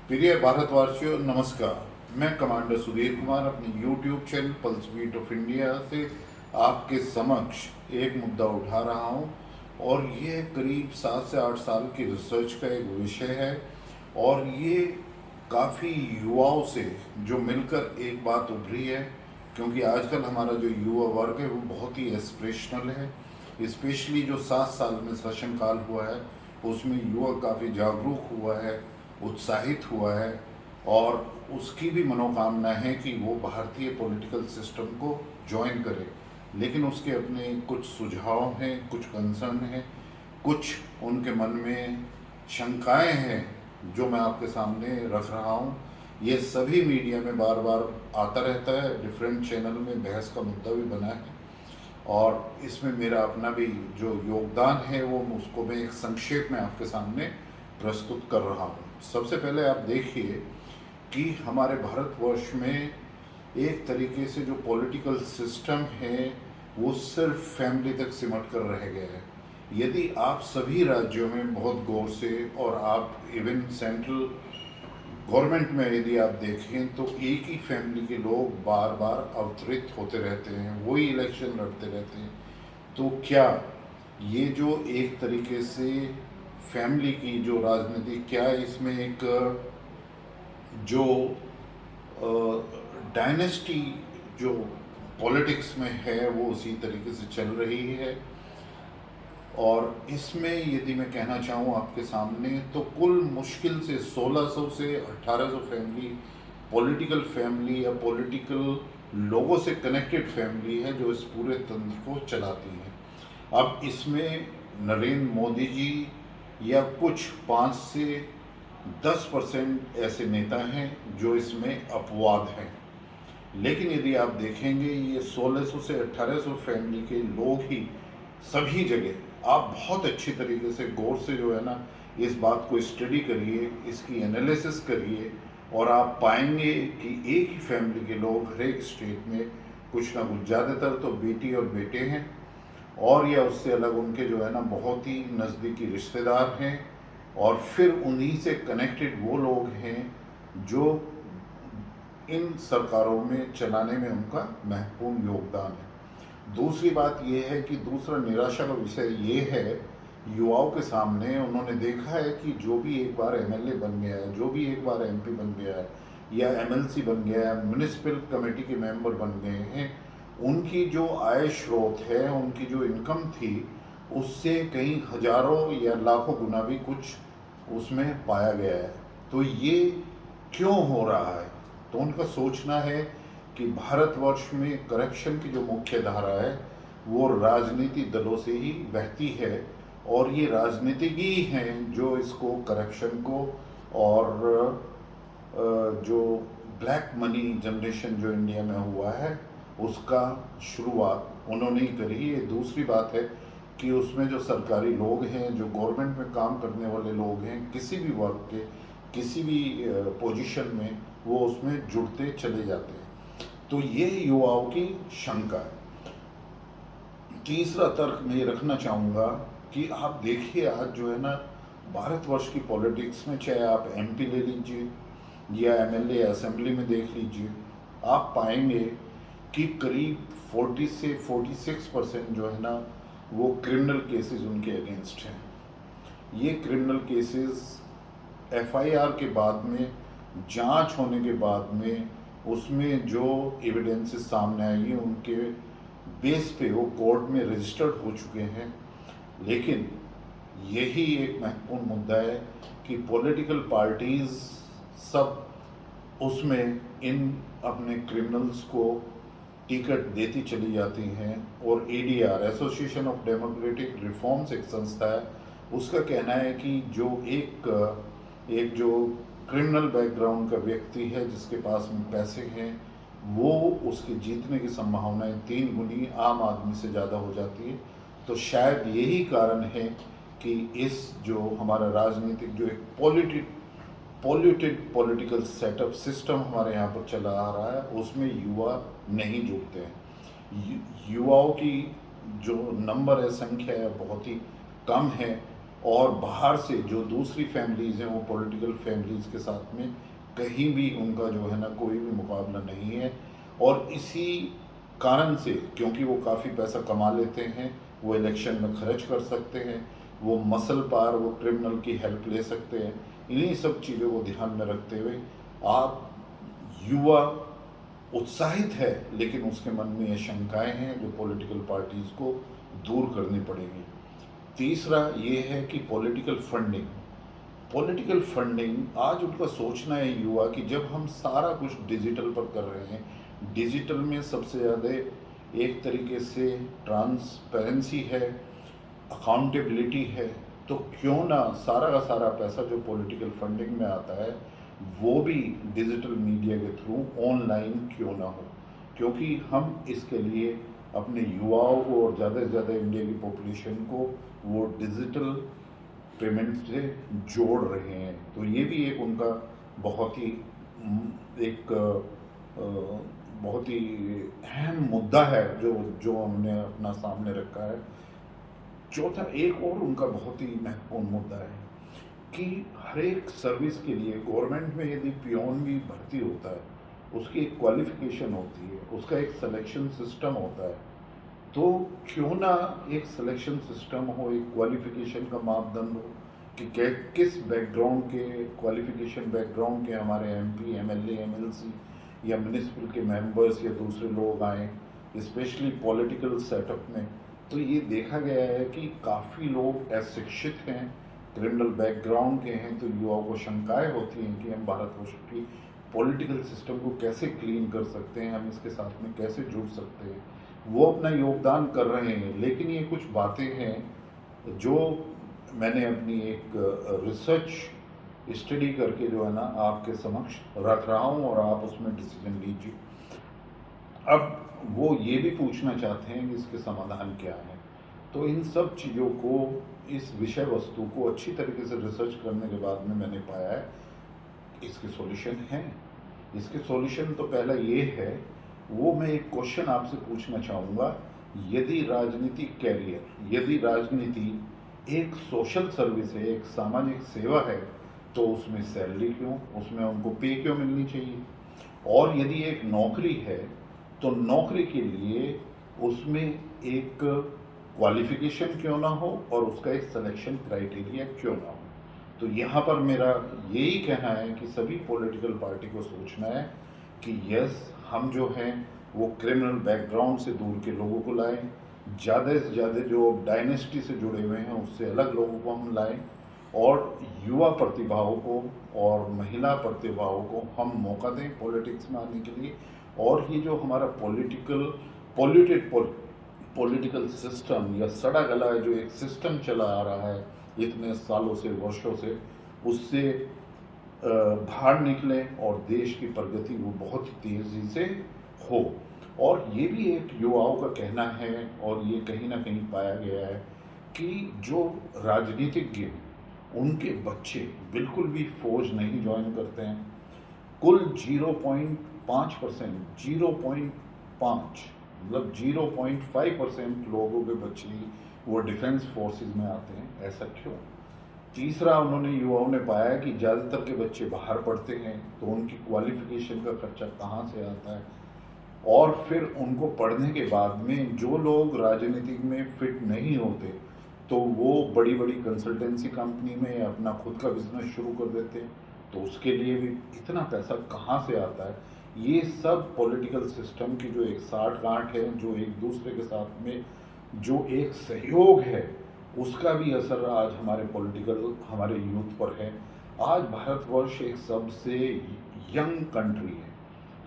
प्रिय भारतवासियों, नमस्कार। मैं कमांडर सुधीर कुमार अपने YouTube channel pulse beat of India से आपके समक्ष एक मुद्दा उठा रहा हूं और ये करीब 7 से 8 साल की रिसर्च का एक विषय है। और ये काफ़ी युवाओं से जो मिलकर एक बात उभरी है, क्योंकि आजकल हमारा जो युवा वर्ग है वो बहुत ही एस्पिरेशनल है। स्पेशली जो 7 साल में शासनकाल हुआ है उसमें युवा काफ़ी जागरूक हुआ है, उत्साहित हुआ है और उसकी भी मनोकामना है कि वो भारतीय पॉलिटिकल सिस्टम को ज्वाइन करे। लेकिन उसके अपने कुछ सुझाव हैं, कुछ कंसर्न हैं, कुछ उनके मन में शंकाएं हैं जो मैं आपके सामने रख रहा हूँ। ये सभी मीडिया में बार बार आता रहता है, डिफरेंट चैनल में बहस का मुद्दा भी बना है और इसमें मेरा अपना भी जो योगदान है वो उसको मैं एक संक्षेप में आपके सामने प्रस्तुत कर रहा हूँ। सबसे पहले आप देखिए कि हमारे भारतवर्ष में एक तरीके से जो पॉलिटिकल सिस्टम है वो सिर्फ फैमिली तक सिमट कर रह गया है। यदि आप सभी राज्यों में बहुत गौर से और आप इवन सेंट्रल गवर्नमेंट में यदि आप देखें तो एक ही फैमिली के लोग बार बार अवतरित होते रहते हैं, वही इलेक्शन लड़ते रहते हैं। तो क्या ये जो एक तरीके से फैमिली की जो राजनीति, क्या इसमें एक जो डायनेस्टी जो पॉलिटिक्स में है वो उसी तरीके से चल रही है? और इसमें यदि मैं कहना चाहूँ आपके सामने तो कुल मुश्किल से 1600 से 1800 फैमिली पॉलिटिकल फैमिली या पॉलिटिकल लोगों से कनेक्टेड फैमिली है जो इस पूरे तंत्र को चलाती है। अब इसमें नरेंद्र मोदी जी या कुछ 5 से 10% ऐसे नेता हैं जो इसमें अपवाद हैं। लेकिन यदि आप देखेंगे ये 1600 से 1800 फैमिली के लोग ही सभी जगह, आप बहुत अच्छी तरीके से गौर से जो है ना इस बात को स्टडी करिए, इसकी एनालिसिस करिए और आप पाएंगे कि एक ही फैमिली के लोग हर एक स्टेट में कुछ ना कुछ, ज़्यादातर तो बेटी और बेटे हैं और या उससे अलग उनके जो है ना बहुत ही नज़दीकी रिश्तेदार हैं और फिर उन्हीं से कनेक्टेड वो लोग हैं जो इन सरकारों में चलाने में उनका महत्वपूर्ण योगदान है। दूसरी बात यह है कि दूसरा निराशा का विषय ये है युवाओं के सामने, उन्होंने देखा है कि जो भी एक बार एमएलए बन गया है, जो भी एक बार एमपी बन गया है या एमएलसी बन गया है, म्यूनिसिपल कमेटी के मेंबर बन गए हैं, उनकी जो आय स्रोत है, उनकी जो इनकम थी उससे कहीं हजारों या लाखों गुना भी कुछ उसमें पाया गया है। तो ये क्यों हो रहा है? तो उनका सोचना है कि भारतवर्ष में करप्शन की जो मुख्य धारा है वो राजनीतिक दलों से ही बहती है और ये राजनीतिक ही हैं जो इसको करप्शन को और जो ब्लैक मनी जनरेशन जो इंडिया में हुआ है उसका शुरुआत उन्होंने ही करी है। दूसरी बात है कि उसमें जो सरकारी लोग हैं, जो गवर्नमेंट में काम करने वाले लोग हैं, किसी भी वर्ग के किसी भी पोजीशन में वो उसमें जुड़ते चले जाते हैं। तो ये युवाओं की शंका है। तीसरा तर्क मैं ये रखना चाहूँगा कि आप देखिए आज जो है ना भारतवर्ष की पॉलिटिक्स में, चाहे आप एमपी ले लीजिए या एमएलए असेंबली में देख लीजिए, आप पाएंगे कि करीब 40 से 46% जो है ना वो क्रिमिनल केसेस उनके अगेंस्ट हैं। ये क्रिमिनल केसेस एफआईआर के बाद में, जांच होने के बाद में उसमें जो एविडेंसेस सामने आएगी उनके बेस पे वो कोर्ट में रजिस्टर्ड हो चुके हैं। लेकिन यही एक महत्वपूर्ण मुद्दा है कि पॉलिटिकल पार्टीज सब उसमें इन अपने क्रिमिनल्स को टिकट देती चली जाती हैं। और ADR, association of democratic reforms, एक संस्था है, उसका कहना है कि जो एक जो क्रिमिनल बैकग्राउंड का व्यक्ति है जिसके पास में पैसे हैं वो उसके जीतने की संभावनाएं 3 गुनी आम आदमी से ज़्यादा हो जाती है। तो शायद यही कारण है कि इस जो हमारा राजनीतिक जो एक पॉल्यूटेड पॉलिटिकल सेटअप सिस्टम हमारे यहाँ पर चला आ रहा है उसमें युवा नहीं जुड़ते हैं। युवाओं की जो नंबर है, संख्या है, बहुत ही कम है और बाहर से जो दूसरी फैमिलीज़ हैं वो पॉलिटिकल फैमिलीज़ के साथ में कहीं भी उनका जो है ना कोई भी मुकाबला नहीं है। और इसी कारण से, क्योंकि वो काफ़ी पैसा कमा लेते हैं, वो इलेक्शन में खर्च कर सकते हैं, वो मसल पार वो क्रिमिनल की हेल्प ले सकते हैं। इन्हीं सब चीज़ों को ध्यान में रखते हुए आप युवा उत्साहित है, लेकिन उसके मन में ये शंकाएं हैं जो पॉलिटिकल पार्टीज़ को दूर करनी पड़ेगी। तीसरा ये है कि पॉलिटिकल फंडिंग आज उनका सोचना है युवा कि जब हम सारा कुछ डिजिटल पर कर रहे हैं, डिजिटल में सबसे ज़्यादा एक तरीके से ट्रांसपेरेंसी है, अकाउंटेबिलिटी है, तो क्यों ना सारा का सारा पैसा जो पॉलिटिकल फंडिंग में आता है वो भी डिजिटल मीडिया के थ्रू ऑनलाइन क्यों ना हो, क्योंकि हम इसके लिए अपने युवाओं को और ज़्यादा से ज़्यादा इंडिया की पॉपुलेशन को वो डिजिटल पेमेंट से जोड़ रहे हैं। तो ये भी एक उनका बहुत ही एक बहुत ही अहम मुद्दा है जो जो हमने अपना सामने रखा है। चौथा एक और उनका बहुत ही महत्वपूर्ण मुद्दा है कि हर एक सर्विस के लिए गवर्नमेंट में यदि पियोन भी भर्ती होता है उसकी एक क्वालिफिकेशन होती है, उसका एक सिलेक्शन सिस्टम होता है। तो क्यों ना एक सिलेक्शन सिस्टम हो, एक क्वालिफिकेशन का मापदंड हो कि किस बैकग्राउंड के क्वालिफिकेशन बैकग्राउंड के हमारे एमपी, एमएलए, एमएलसी या म्यूनिसिपल के मेंबर्स या दूसरे लोग आए, स्पेशली पॉलिटिकल सेटअप में। तो ये देखा गया है कि काफ़ी लोग अशिक्षित हैं, क्रिमिनल बैकग्राउंड के हैं, तो युवाओं को शंकाएं होती हैं कि हम भारतवर्ष की पॉलिटिकल सिस्टम को कैसे क्लीन कर सकते हैं, हम इसके साथ में कैसे जुड़ सकते हैं। वो अपना योगदान कर रहे हैं, लेकिन ये कुछ बातें हैं जो मैंने अपनी एक रिसर्च स्टडी करके जो है ना आपके समक्ष रख रहा हूँ और आप उसमें डिसीजन लीजिए। अब वो ये भी पूछना चाहते हैं कि इसके समाधान क्या है। तो इन सब चीज़ों को, इस विषय वस्तु को अच्छी तरीके से रिसर्च करने के बाद में मैंने पाया है इसके सॉल्यूशन हैं। इसके सॉल्यूशन तो पहला ये है, वो मैं एक क्वेश्चन आपसे पूछना चाहूँगा, यदि राजनीतिक कैरियर, यदि राजनीति एक सोशल सर्विस है, एक सामाजिक सेवा है, तो उसमें सैलरी क्यों, उसमें उनको पे क्यों मिलनी चाहिए? और यदि एक नौकरी है तो नौकरी के लिए उसमें एक क्वालिफिकेशन क्यों ना हो और उसका एक सिलेक्शन क्राइटेरिया क्यों ना हो? तो यहाँ पर मेरा यही कहना है कि सभी पॉलिटिकल पार्टी को सोचना है कि यस, हम जो हैं वो क्रिमिनल बैकग्राउंड से दूर के लोगों को लाएं, ज़्यादा से ज़्यादा जो डायनेस्टी से जुड़े हुए हैं उससे अलग लोगों को हम लाएं, और युवा प्रतिभाओं को और महिला प्रतिभाओं को हम मौका दें पॉलिटिक्स में आने के लिए। और ये जो हमारा पॉलिटिकल सिस्टम या सड़ा गला जो एक सिस्टम चला आ रहा है इतने सालों से, वर्षों से, उससे बाहर निकलें और देश की प्रगति वो बहुत तेज़ी से हो। और ये भी एक युवाओं का कहना है और ये कहीं ना कहीं पाया गया है कि जो राजनीतिज्ञ उनके बच्चे बिल्कुल भी फौज नहीं ज्वाइन करते हैं। कुल 0.5%, 0.5 मतलब 0.5% लोगों के बच्चे ही वो डिफेंस फोर्सेस में आते हैं। ऐसा क्यों? तीसरा, उन्होंने युवाओं ने पाया है कि ज़्यादातर के बच्चे बाहर पढ़ते हैं, तो उनकी क्वालिफिकेशन का खर्चा कहाँ से आता है? और फिर उनको पढ़ने के बाद में जो लोग राजनीति में फिट नहीं होते तो वो बड़ी बड़ी कंसल्टेंसी कंपनी में अपना खुद का बिजनेस शुरू कर देते हैं, तो उसके लिए भी इतना पैसा कहाँ से आता है? ये सब पॉलिटिकल सिस्टम की जो एक साठ गांठ है, जो एक दूसरे के साथ में जो एक सहयोग है, उसका भी असर आज हमारे यूथ पर है। आज भारतवर्ष एक सबसे यंग कंट्री है,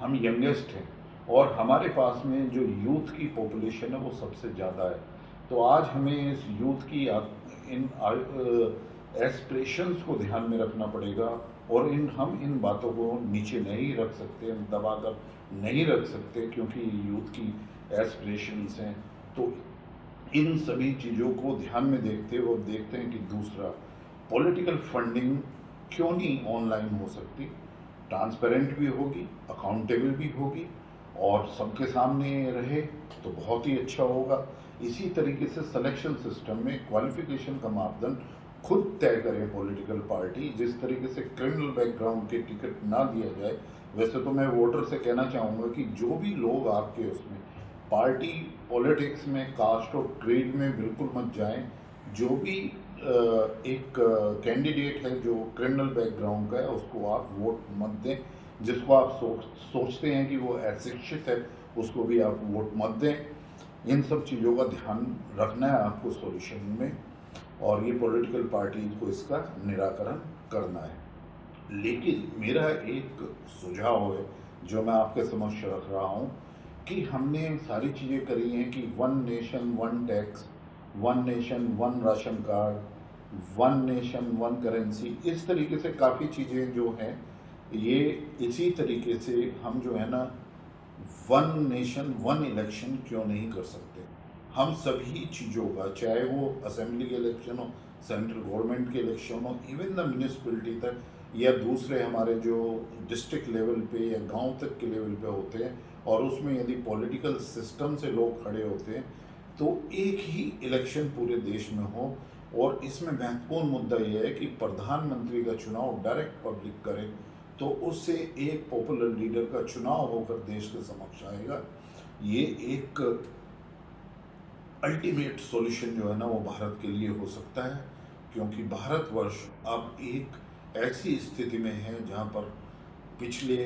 हम यंगेस्ट हैं, और हमारे पास में जो यूथ की पॉपुलेशन है वो सबसे ज़्यादा है। तो आज हमें इस यूथ की इन एस्पिरेशंस को ध्यान में रखना पड़ेगा, और हम इन बातों को नीचे नहीं रख सकते, हम दबा कर नहीं रख सकते, क्योंकि यूथ की एस्पिरेशंस हैं। तो इन सभी चीज़ों को ध्यान में देखते हुए देखते हैं कि दूसरा, पॉलिटिकल फंडिंग क्यों नहीं ऑनलाइन हो सकती, ट्रांसपेरेंट भी होगी, अकाउंटेबल भी होगी और सबके सामने रहे तो बहुत ही अच्छा होगा। इसी तरीके से सिलेक्शन सिस्टम में क्वालिफिकेशन का मापदंड खुद तय करें पॉलिटिकल पार्टी। जिस तरीके से क्रिमिनल बैकग्राउंड के टिकट ना दिया जाए, वैसे तो मैं वोटर से कहना चाहूँगा कि जो भी लोग आपके उसमें पार्टी पॉलिटिक्स में कास्ट और क्रीड में बिल्कुल मत जाएं। जो भी एक कैंडिडेट है जो क्रिमिनल बैकग्राउंड का है, उसको आप वोट मत दें। जिसको आप सोचते हैं कि वो अशिक्षित है, उसको भी आप वोट मत दें। इन सब चीज़ों का ध्यान रखना है आपको सॉल्यूशन में, और ये पॉलिटिकल पार्टीज को इसका निराकरण करना है। लेकिन मेरा एक सुझाव है जो मैं आपके समक्ष रख रहा हूँ कि हमने सारी चीज़ें करी हैं कि 1 nation 1 tax, 1 nation 1 ration card, 1 nation 1 currency, इस तरीके से काफ़ी चीज़ें जो हैं, ये इसी तरीके से हम जो है ना 1 नेशन 1 इलेक्शन क्यों नहीं कर सकते। हम सभी चीज़ों का, चाहे वो असेंबली के इलेक्शन हो, सेंट्रल गवर्नमेंट के इलेक्शन हो, इवन द म्यूनिसिपलिटी तक, या दूसरे हमारे जो डिस्ट्रिक्ट लेवल पे या गांव तक के लेवल पे होते हैं, और उसमें यदि पॉलिटिकल सिस्टम से लोग खड़े होते हैं तो एक ही इलेक्शन पूरे देश में हो। और इसमें महत्वपूर्ण मुद्दा यह है कि प्रधानमंत्री का चुनाव डायरेक्ट पब्लिक करे, तो उससे एक पॉपुलर लीडर का चुनाव होकर देश के समक्ष आएगा। ये एक अल्टीमेट सॉल्यूशन जो है ना वो भारत के लिए हो सकता है, क्योंकि भारतवर्ष अब एक ऐसी स्थिति में है जहाँ पर पिछले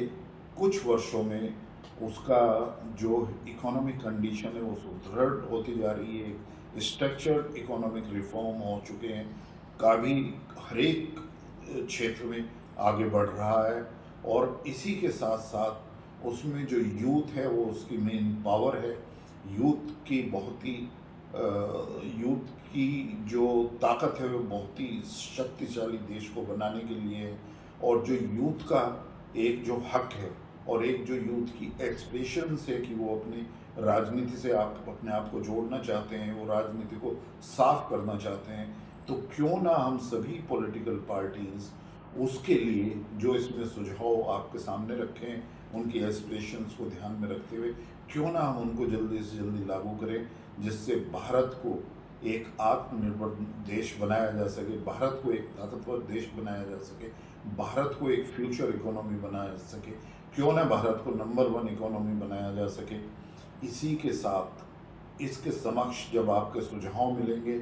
कुछ वर्षों में उसका जो इकोनॉमिक कंडीशन है वो सुदृढ़ होती जा रही है। स्ट्रक्चर्ड इकोनॉमिक रिफॉर्म हो चुके हैं, काफ़ी हर एक क्षेत्र में आगे बढ़ रहा है। और इसी के साथ साथ उसमें जो यूथ है वो उसकी मेन पावर है। यूथ की बहुत ही यूथ की जो ताकत है वो बहुत ही शक्तिशाली देश को बनाने के लिए है। और जो यूथ का एक जो हक है, और एक जो यूथ की एक्सप्रेशंस है कि वो अपनी राजनीति से आप अपने आप को जोड़ना चाहते हैं, वो राजनीति को साफ करना चाहते हैं, तो क्यों ना हम सभी पॉलिटिकल पार्टीज उसके लिए जो इसमें सुझाव आपके सामने रखें, उनकी एस्पिरेशंस को ध्यान में रखते हुए क्यों ना हम उनको जल्दी से जल्दी लागू करें, जिससे भारत को एक आत्मनिर्भर देश बनाया जा सके, भारत को एक ताकतवर देश बनाया जा सके, भारत को एक फ्यूचर इकोनॉमी बनाया जा सके, क्यों ना भारत को नंबर 1 इकोनॉमी बनाया जा सके। इसी के साथ इसके समक्ष जब आपके सुझाव मिलेंगे,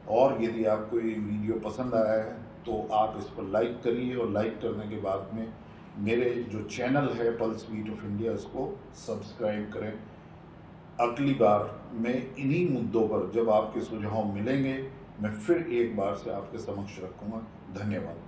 और यदि आपको ये वीडियो पसंद आया है तो आप इस पर लाइक करिए, और लाइक करने के बाद में मेरे जो चैनल है पल्स बीट ऑफ इंडिया, इसको सब्सक्राइब करें। अगली बार मैं इन्हीं मुद्दों पर जब आपके सुझाव मिलेंगे, मैं फिर एक बार से आपके समक्ष रखूँगा। धन्यवाद।